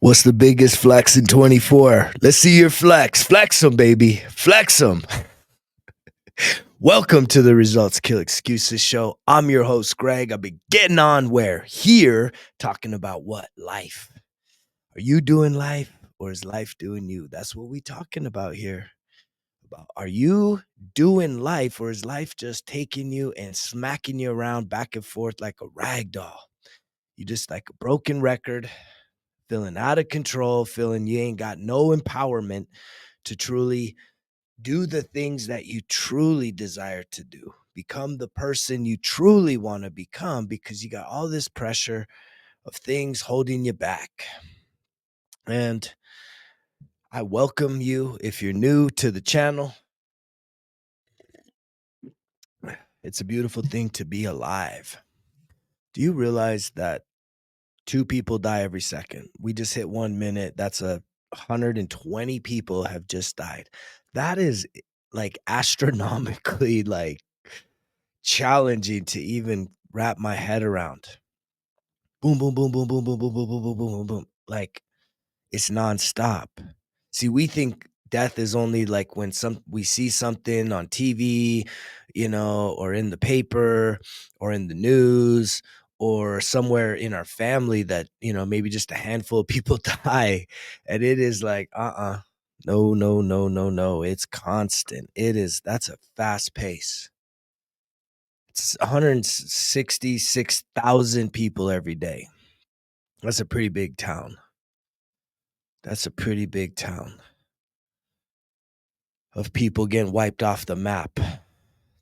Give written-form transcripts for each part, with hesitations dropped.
What's the biggest flex in 24? Let's see your flex. Flex them, baby. Flex them. Welcome to the Results Kill Excuses show. I'm your host, Greg. I've been getting on where? Here, talking about what? Life. Are you doing life or is life doing you? That's what we talking about here. Are you doing life or is life just taking you and smacking you around back and forth like a rag doll? You just like a broken record, feeling out of control, feeling you ain't got no empowerment to truly do the things that you truly desire to do. Become the person you truly want to become because you got all this pressure of things holding you back. And I welcome you if you're new to the channel. It's a beautiful thing to be alive. Do you realize that 2 people die every second? We just hit 1 minute. That's 120 people have just died. That is like astronomically like challenging to even wrap my head around. Boom, boom, boom, boom, boom, boom, boom, boom, boom, boom, boom, boom, boom. Like it's nonstop. See, we think death is only like when we see something on TV, or in the paper or in the news or somewhere in our family that, maybe just a handful of people die. And it is like, no, no, no, no, no. It's constant. That's a fast pace. It's 166,000 people every day. That's a pretty big town. That's a pretty big town of people getting wiped off the map.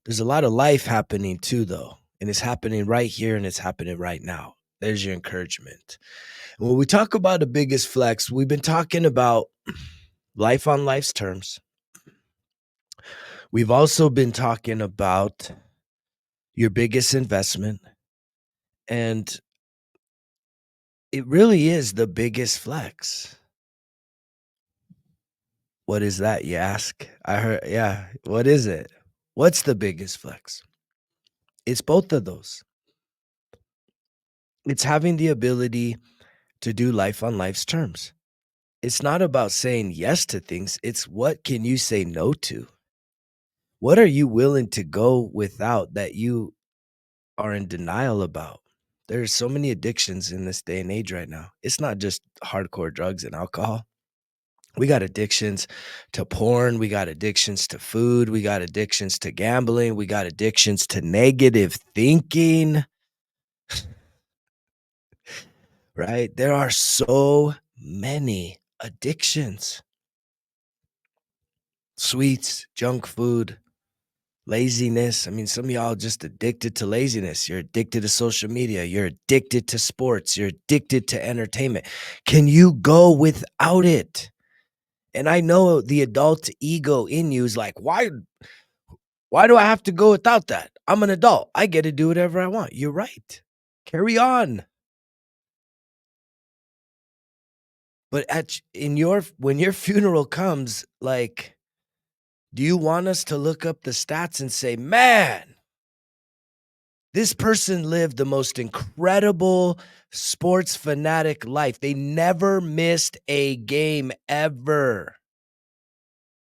There's a lot of life happening too, though. And it's happening right here and it's happening right now. There's your encouragement. And when we talk about the biggest flex, we've been talking about life on life's terms. We've also been talking about your biggest investment. And it really is the biggest flex. What is that, you ask? I heard, yeah. What is it? What's the biggest flex? It's both of those. It's having the ability to do life on life's terms. It's not about saying yes to things. It's what can you say no to? What are you willing to go without that you are in denial about? There's so many addictions in this day and age right now. It's not just hardcore drugs and alcohol. We got addictions to porn. We got addictions to food. We got addictions to gambling. We got addictions to negative thinking. Right? There are so many addictions. Sweets, junk food, laziness. I mean, some of y'all just addicted to laziness. You're addicted to social media. You're addicted to sports. You're addicted to entertainment. Can you go without it? And I know the adult ego in you is like, why do I have to go without that? I'm an adult. I get to do whatever I want. You're right. Carry on. But when your funeral comes, like, do you want us to look up the stats and say, man, this person lived the most incredible sports fanatic life. They never missed a game ever.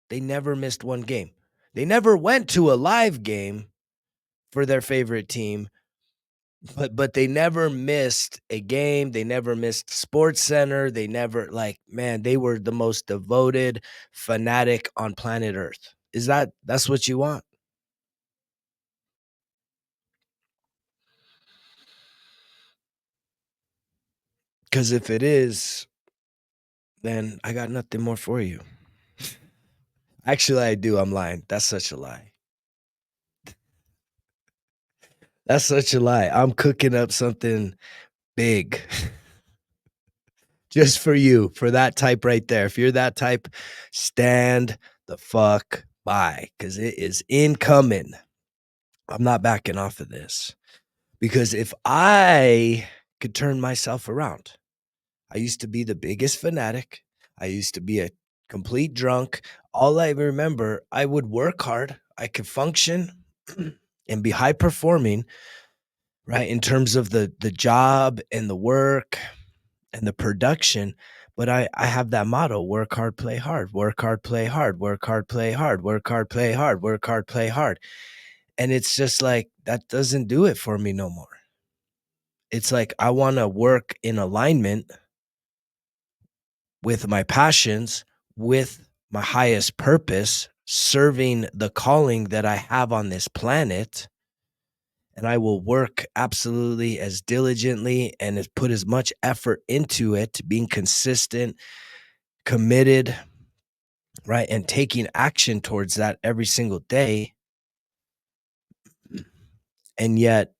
They never missed one game. They never went to a live game for their favorite team, but they never missed a game. They never missed Sports Center. They never they were the most devoted fanatic on planet Earth. That's what you want? Because if it is, then I got nothing more for you. Actually, I do. I'm lying. That's such a lie. That's such a lie. I'm cooking up something big just for you, for that type right there. If you're that type, stand the fuck by because it is incoming. I'm not backing off of this because if I could turn myself around, I used to be the biggest fanatic. I used to be a complete drunk. All I remember, I would work hard. I could function and be high performing, right, in terms of the job and the work and the production. But I have that motto, work hard, play hard, work hard, play hard, work hard, play hard, work hard, play hard, work hard, play hard. And it's just like that doesn't do it for me no more. It's like I want to work in alignment with my passions, with my highest purpose, serving the calling that I have on this planet. And I will work absolutely as diligently and put as much effort into it, being consistent, committed, right? And taking action towards that every single day. And yet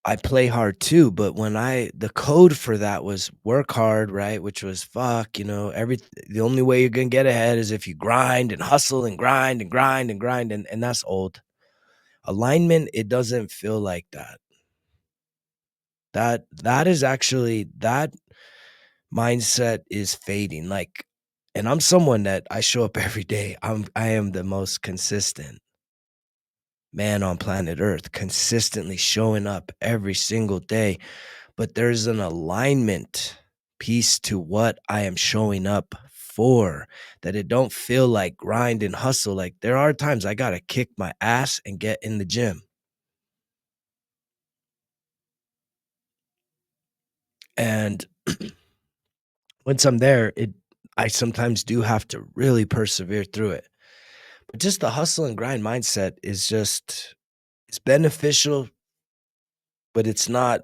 I play hard too, but the code for that was work hard, right? Which was fuck, the only way you're gonna get ahead is if you grind and hustle and grind and grind and grind, and that's old. Alignment, it doesn't feel like that. That is actually that mindset is fading. Like, and I'm someone that I show up every day. I am the most consistent man on planet Earth, consistently showing up every single day. But there's an alignment piece to what I am showing up for, that it don't feel like grind and hustle. Like there are times I gotta kick my ass and get in the gym. And once I'm there, I sometimes do have to really persevere through it. But just the hustle and grind mindset is just it's beneficial, but it's not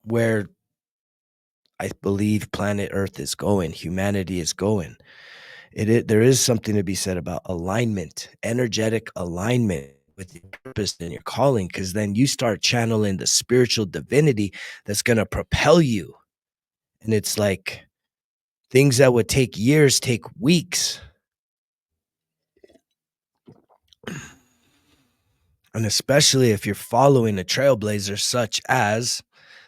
where I believe planet Earth is going, humanity is going. There is something to be said about alignment, energetic alignment with your purpose and your calling, because then you start channeling the spiritual divinity that's going to propel you. And it's like things that would take years take weeks. And especially if you're following a trailblazer such as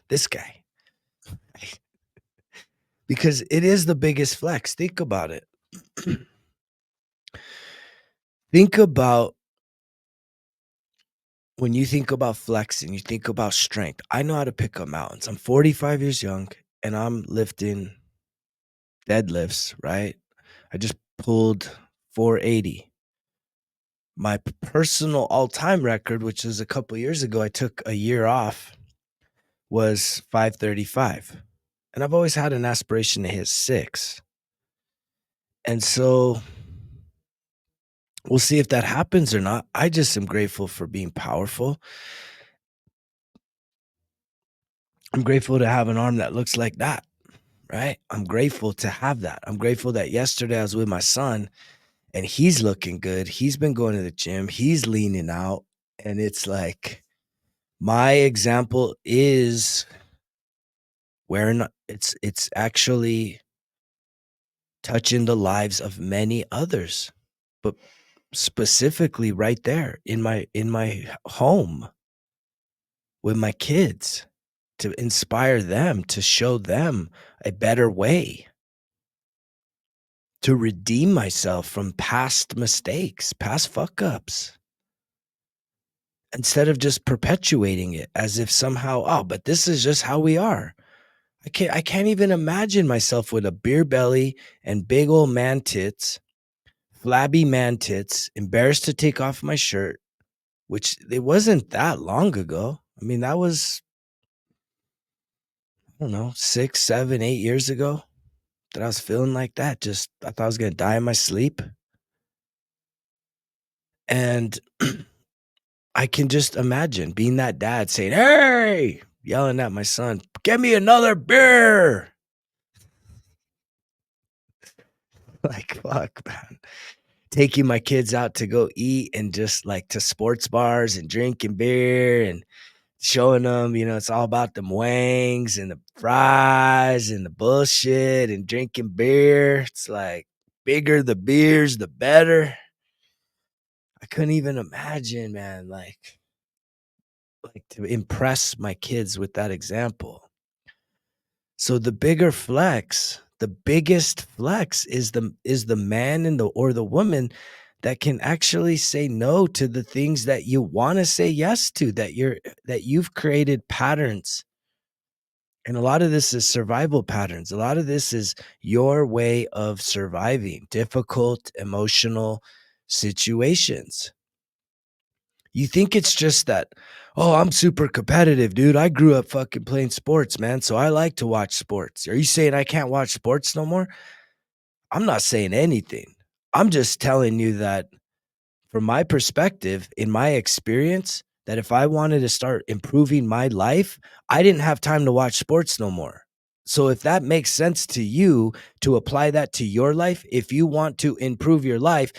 this guy, because it is the biggest flex. Think about it. Think about when you think about flexing, you think about strength. I know how to pick up mountains. I'm 45 years young and I'm lifting deadlifts, right? I just pulled 480. My personal all-time record, which is a couple years ago, I took a year off, was 535. And I've always had an aspiration to hit 6. And so we'll see if that happens or not. I just am grateful for being powerful. I'm grateful to have an arm that looks like that, right? I'm grateful to have that. I'm grateful that yesterday I was with my son and he's looking good. He's been going to the gym. He's leaning out. And it's like my example is where it's actually touching the lives of many others, but specifically right there in my home with my kids, to inspire them, to show them a better way, to redeem myself from past mistakes, past fuck ups, instead of just perpetuating it as if somehow, oh, but this is just how we are. I can't even imagine myself with a beer belly and big old man tits, flabby man tits, embarrassed to take off my shirt, which it wasn't that long ago. I mean, that was, I don't know, 6, 7, 8 years ago that I was feeling like that. Just I thought I was gonna die in my sleep. And I can just imagine being that dad saying, "Hey," yelling at my son, "Get me another beer." Like, fuck, man. Taking my kids out to go eat and just like to sports bars and drinking beer and showing them, it's all about the wangs and the fries and the bullshit and drinking beer. It's like bigger the beers, the better. I couldn't even imagine, man, like to impress my kids with that example. So the biggest flex is the man or the woman that can actually say no to the things that you want to say yes to, that you've created patterns And a lot of this is survival patterns. A lot of this is your way of surviving difficult emotional situations. You think it's just that, oh, I'm super competitive, dude. I grew up fucking playing sports, man. So I like to watch sports. Are you saying I can't watch sports no more? I'm not saying anything. I'm just telling you that from my perspective, in my experience, that if I wanted to start improving my life, I didn't have time to watch sports no more. So if that makes sense to you to apply that to your life, if you want to improve your life,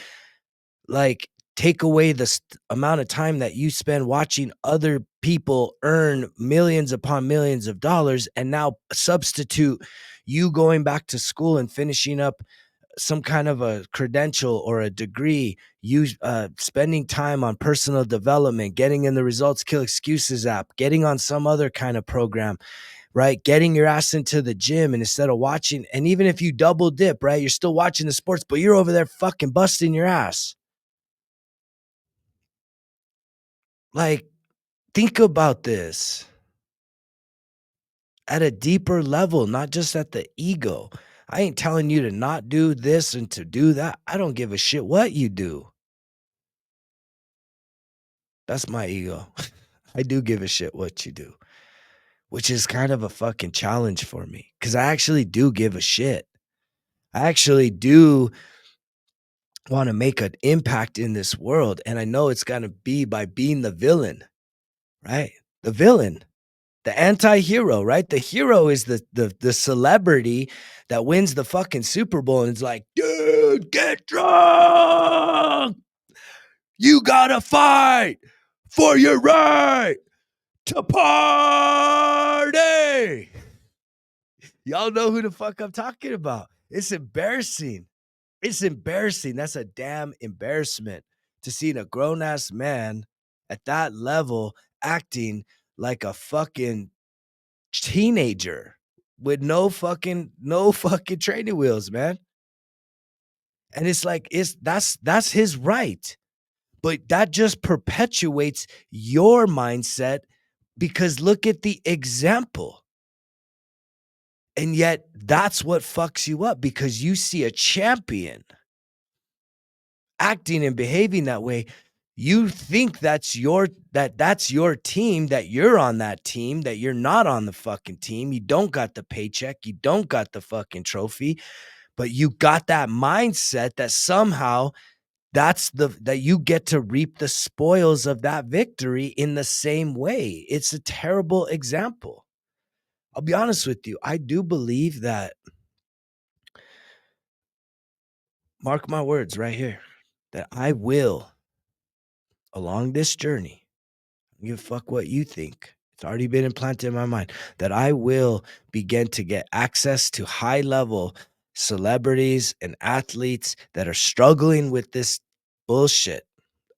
like take away the amount of time that you spend watching other people earn millions upon millions of dollars and now substitute you going back to school and finishing up some kind of a credential or a degree, you spending time on personal development, getting in the Results Kill Excuses app, getting on some other kind of program, right? Getting your ass into the gym and instead of watching, and even if you double dip, right, you're still watching the sports, but you're over there fucking busting your ass. Like, think about this at a deeper level, not just at the ego. I ain't telling you to not do this and to do that. I don't give a shit what you do. That's my ego. I do give a shit what you do, which is kind of a fucking challenge for me because I actually do give a shit. I actually do want to make an impact in this world. And I know it's going to be by being the villain, right? The villain, the anti-hero, right? The hero is the celebrity that wins the fucking Super Bowl and it's like, dude, get drunk. You gotta fight for your right to party. Y'all know who the fuck I'm talking about. It's embarrassing. It's embarrassing. That's a damn embarrassment to see a grown ass man at that level acting like a fucking teenager with no fucking training wheels, man. And it's like that's his right. But that just perpetuates your mindset because look at the example. And yet that's what fucks you up because you see a champion acting and behaving that way. You think that's your team, that you're on that team, that you're not on the fucking team. You don't got the paycheck, you don't got the fucking trophy, but you got that mindset that somehow that you get to reap the spoils of that victory in the same way. It's a terrible example. I'll be honest with you. I do believe that, mark my words right here, that I will, along this journey, I don't give a fuck what you think. It's already been implanted in my mind that I will begin to get access to high level celebrities and athletes that are struggling with this bullshit,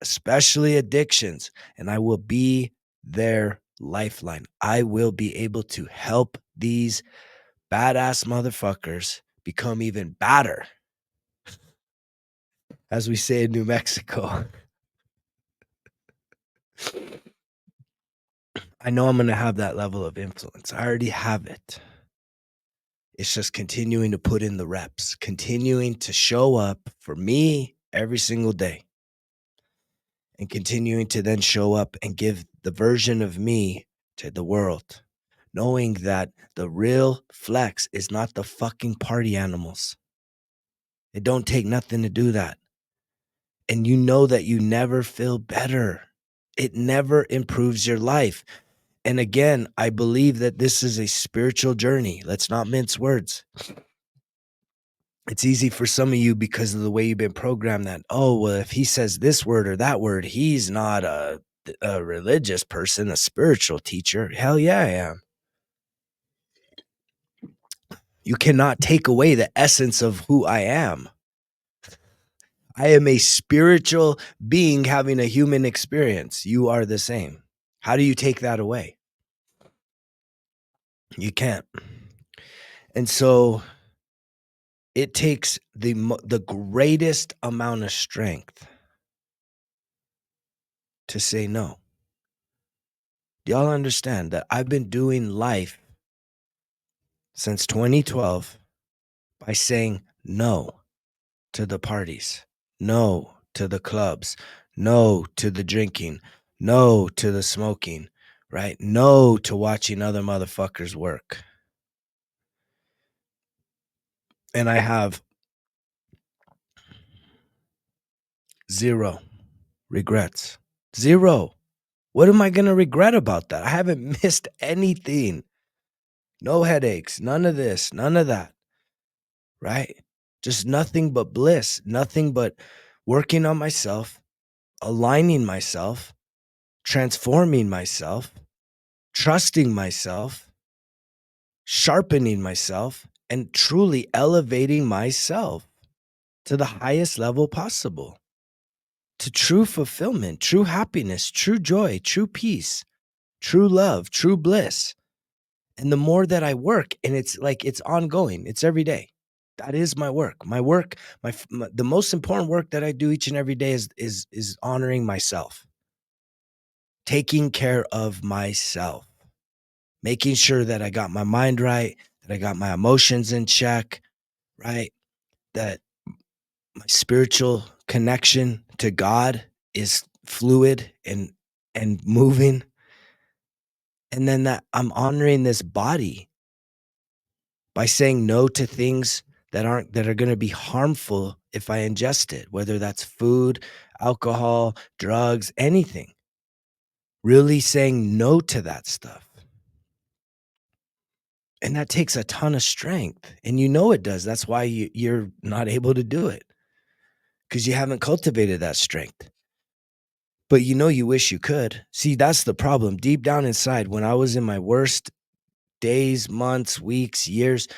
especially addictions, and I will be their lifeline. I will be able to help these badass motherfuckers become even badder, as we say in New Mexico. I know I'm going to have that level of influence. I already have it. It's just continuing to put in the reps, continuing to show up for me every single day, and continuing to then show up and give the version of me to the world, knowing that the real flex is not the fucking party animals. It don't take nothing to do that. And you know that you never feel better. It never improves your life. And again, I believe that this is a spiritual journey. Let's not mince words. It's easy for some of you because of the way you've been programmed that, oh, well, if he says this word or that word, he's not a religious person, a spiritual teacher. Hell yeah, I am. You cannot take away the essence of who I am. I am a spiritual being having a human experience. You are the same. How do you take that away? You can't. And so it takes the greatest amount of strength to say no. Do y'all understand that I've been doing life since 2012 by saying no to the parties, no to the clubs, no to the drinking, no to the smoking, right? No to watching other motherfuckers work. And I have zero regrets. Zero. What am I going to regret about that? I haven't missed anything. No headaches, none of this, none of that, right? Just nothing but bliss, nothing but working on myself, aligning myself, transforming myself, trusting myself, sharpening myself, and truly elevating myself to the highest level possible, to true fulfillment, true happiness, true joy, true peace, true love, true bliss. And the more that I work, and it's like it's ongoing, it's every day. That is my work. My work, the most important work that I do each and every day is honoring myself, taking care of myself, making sure that I got my mind right, that I got my emotions in check, right? That my spiritual connection to God is fluid and moving, and then that I'm honoring this body by saying no to things that are going to be harmful if I ingest it, whether that's food, alcohol, drugs, anything. Really saying no to that stuff. And that takes a ton of strength. And you know it does. That's why you're not able to do it, because you haven't cultivated that strength. But you know you wish you could. See, that's the problem. Deep down inside, when I was in my worst days, months, weeks, years,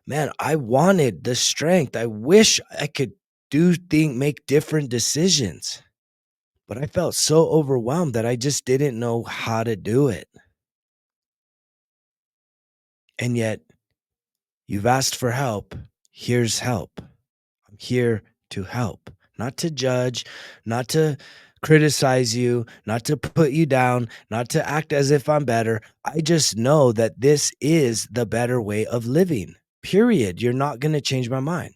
man, I wanted the strength. I wish I could make different decisions. But I felt so overwhelmed that I just didn't know how to do it. And yet, you've asked for help. Here's help. I'm here to help, not to judge, not to criticize you, not to put you down, not to act as if I'm better. I just know that this is the better way of living. Period. You're not going to change my mind.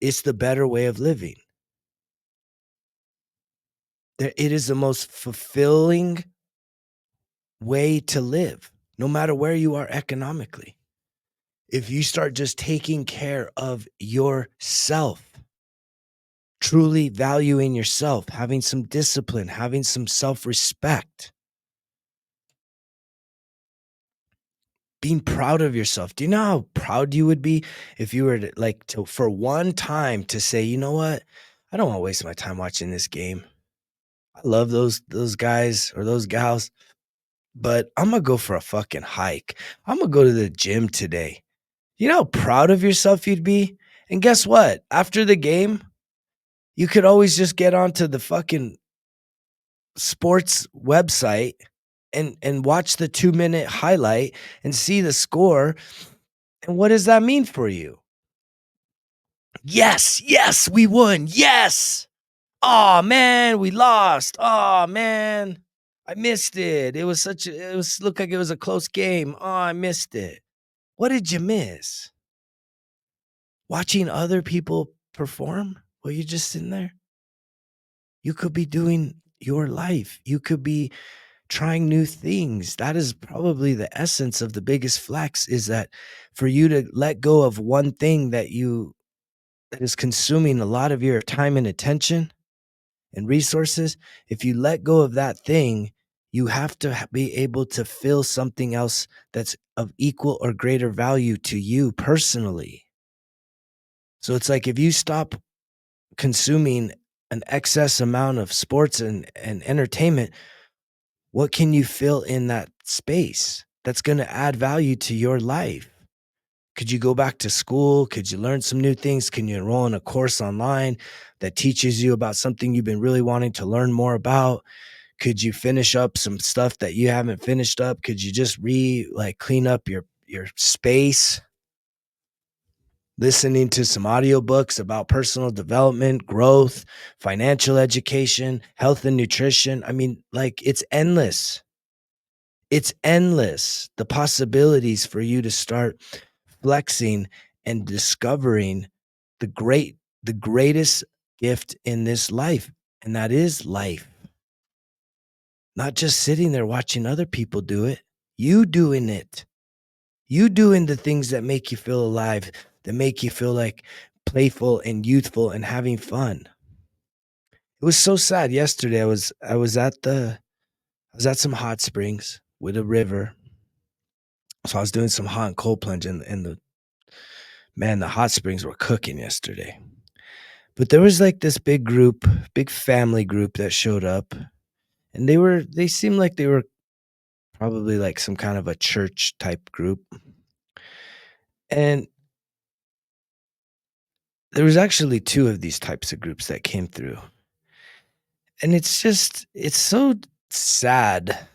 It's the better way of living. It is the most fulfilling way to live, no matter where you are economically. If you start just taking care of yourself, truly valuing yourself, having some discipline, having some self-respect, being proud of yourself. Do you know how proud you would be if you were to for one time to say, you know what? I don't want to waste my time watching this game. I love those guys or those gals, but I'm gonna go for a fucking hike. I'm gonna go to the gym today. You know how proud of yourself you'd be? And guess what? After the game, you could always just get onto the fucking sports website and watch the 2-minute highlight and see the score. And what does that mean for you? Yes, yes, we won. Yes. Oh man, we lost. Oh man, I missed it. Looked like it was a close game. Oh, I missed it. What did you miss? Watching other people perform while you're just sitting there? You could be doing your life. You could be trying new things. That is probably the essence of the biggest flex, is that for you to let go of one thing that is consuming a lot of your time and attention and resources. If you let go of that thing, you have to be able to feel something else that's of equal or greater value to you personally. So it's like if you stop consuming an excess amount of sports and entertainment, what can you feel in that space that's going to add value to your life? Could you go back to school? Could you learn some new things? Can you enroll in a course online that teaches you about something you've been really wanting to learn more about? Could you finish up some stuff that you haven't finished up? Could you just clean up your space? Listening to some audiobooks about personal development, growth, financial education, health and nutrition. I mean, like, it's endless. It's endless, the possibilities for you to start flexing and discovering the greatest gift in this life, and that is life. Not just sitting there watching other people do it, you doing it. You doing the things that make you feel alive, that make you feel like playful and youthful and having fun. It was so sad yesterday. I was at some hot springs with a river. So I was doing some hot and cold plunge, and the hot springs were cooking yesterday. But there was like this big group, big family group that showed up, and they seemed like they were probably like some kind of a church type group. And there was actually two of these types of groups that came through. And it's so sad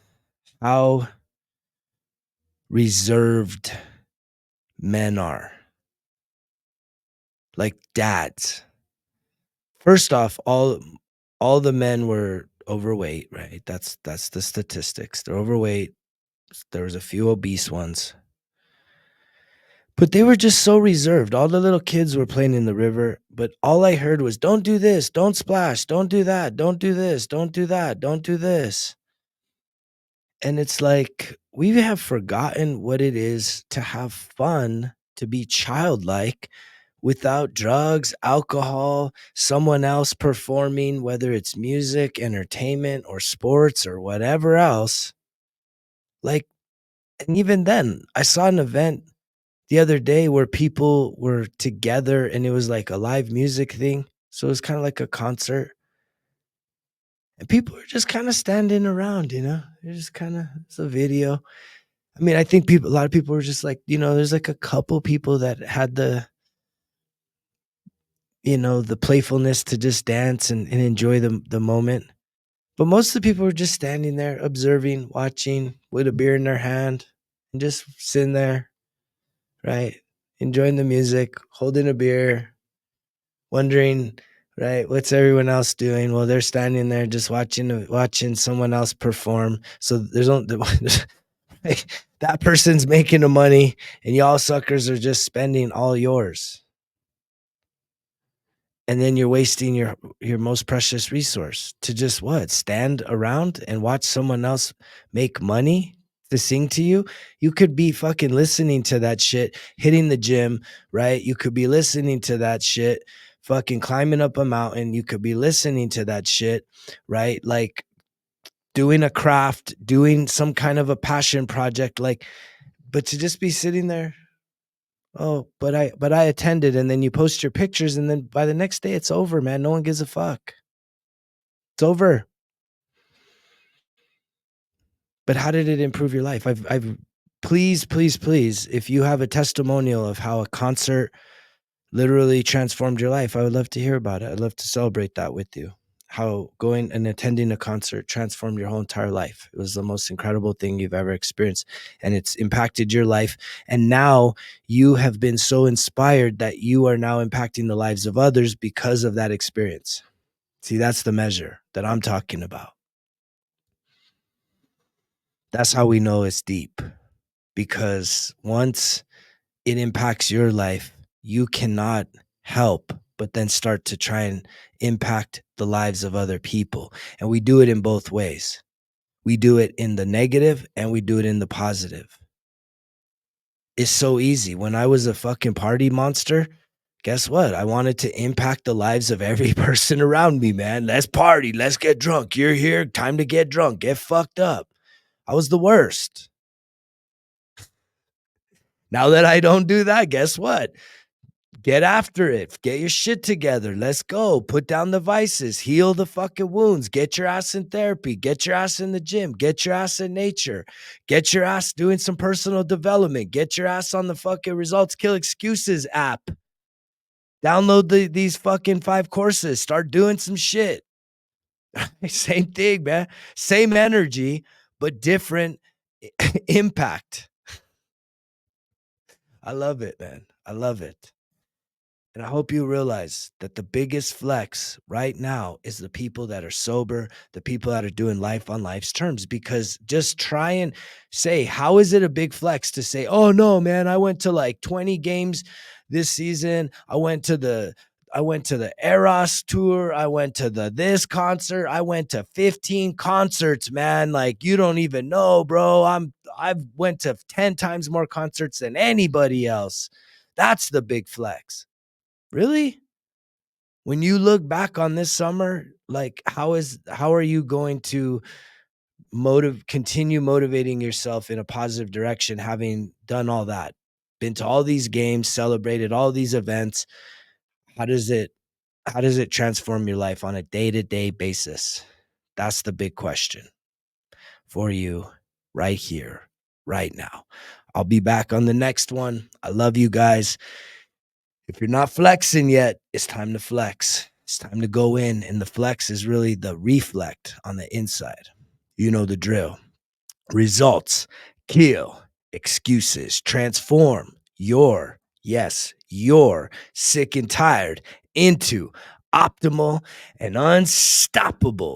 how reserved men are, like dads. First off, all the men were overweight, right? That's the statistics. They're overweight. There was a few obese ones. But they were just so reserved. All the little kids were playing in the river, but all I heard was, "Don't do this, don't splash, don't do that, don't do this, don't do that, don't do this." And it's like, we have forgotten what it is to have fun, to be childlike without drugs, alcohol, someone else performing, whether it's music, entertainment, or sports or whatever else. Like, and even then, I saw an event the other day where people were together and it was like a live music thing. So it was kind of like a concert. And people were just kind of standing around, They're just kind of, it's a video. I mean, I think a lot of people were just like, there's like a couple people that had the playfulness to just dance and enjoy the moment. But most of the people were just standing there, observing, watching with a beer in their hand and just sitting there, right? Enjoying the music, holding a beer, wondering, right, what's everyone else doing? Well, they're standing there just watching someone else perform. So there's only that person's making the money, and y'all suckers are just spending all yours. And then you're wasting your most precious resource to just what? Stand around and watch someone else make money to sing to you? You could be fucking listening to that shit, hitting the gym, right? You could be listening to that shit, fucking climbing up a mountain. You could be listening to that shit, right? Like doing a craft, doing some kind of a passion project, but to just be sitting there, oh, but I attended, and then you post your pictures, and then by the next day it's over, man. No one gives a fuck. It's over. But how did it improve your life? I've please, please, please, if you have a testimonial of how a concert literally transformed your life, I would love to hear about it. I'd love to celebrate that with you. How going and attending a concert transformed your whole entire life. It was the most incredible thing you've ever experienced, and it's impacted your life. And now you have been so inspired that you are now impacting the lives of others because of that experience. See, that's the measure that I'm talking about. That's how we know it's deep, because once it impacts your life, you cannot help but then start to try and impact the lives of other people. And we do it in both ways. We do it in the negative and we do it in the positive. It's so easy. When I was a fucking party monster, guess what? I wanted to impact the lives of every person around me, man. Let's party. Let's get drunk. You're here. Time to get drunk. Get fucked up. I was the worst. Now that I don't do that, guess what? Get after it. Get your shit together. Let's go. Put down the vices. Heal the fucking wounds. Get your ass in therapy. Get your ass in the gym. Get your ass in nature. Get your ass doing some personal development. Get your ass on the fucking Results Kill Excuses app. Download these fucking 5 courses. Start doing some shit. Same thing, man. Same energy, but different impact. I love it, man. I love it. And I hope you realize that the biggest flex right now is the people that are sober, the people that are doing life on life's terms. Because just try and say, how is it a big flex to say, oh no, man, I went to like 20 games this season. I went to the Eros tour. I went to the this concert. I went to 15 concerts, man. Like you don't even know, bro. I've went to 10 times more concerts than anybody else. That's the big flex. Really? When you look back on this summer, like how are you going to continue motivating yourself in a positive direction having done all that? Been to all these games, celebrated all these events. How does it how does it transform your life on a day-to-day basis? That's the big question for you right here, right now. I'll be back on the next one. I love you guys. If you're not flexing yet, it's time to flex. It's time to go in, and the flex is really the reflect on the inside. You know the drill. Results kill excuses. Transform your sick and tired into optimal and unstoppable.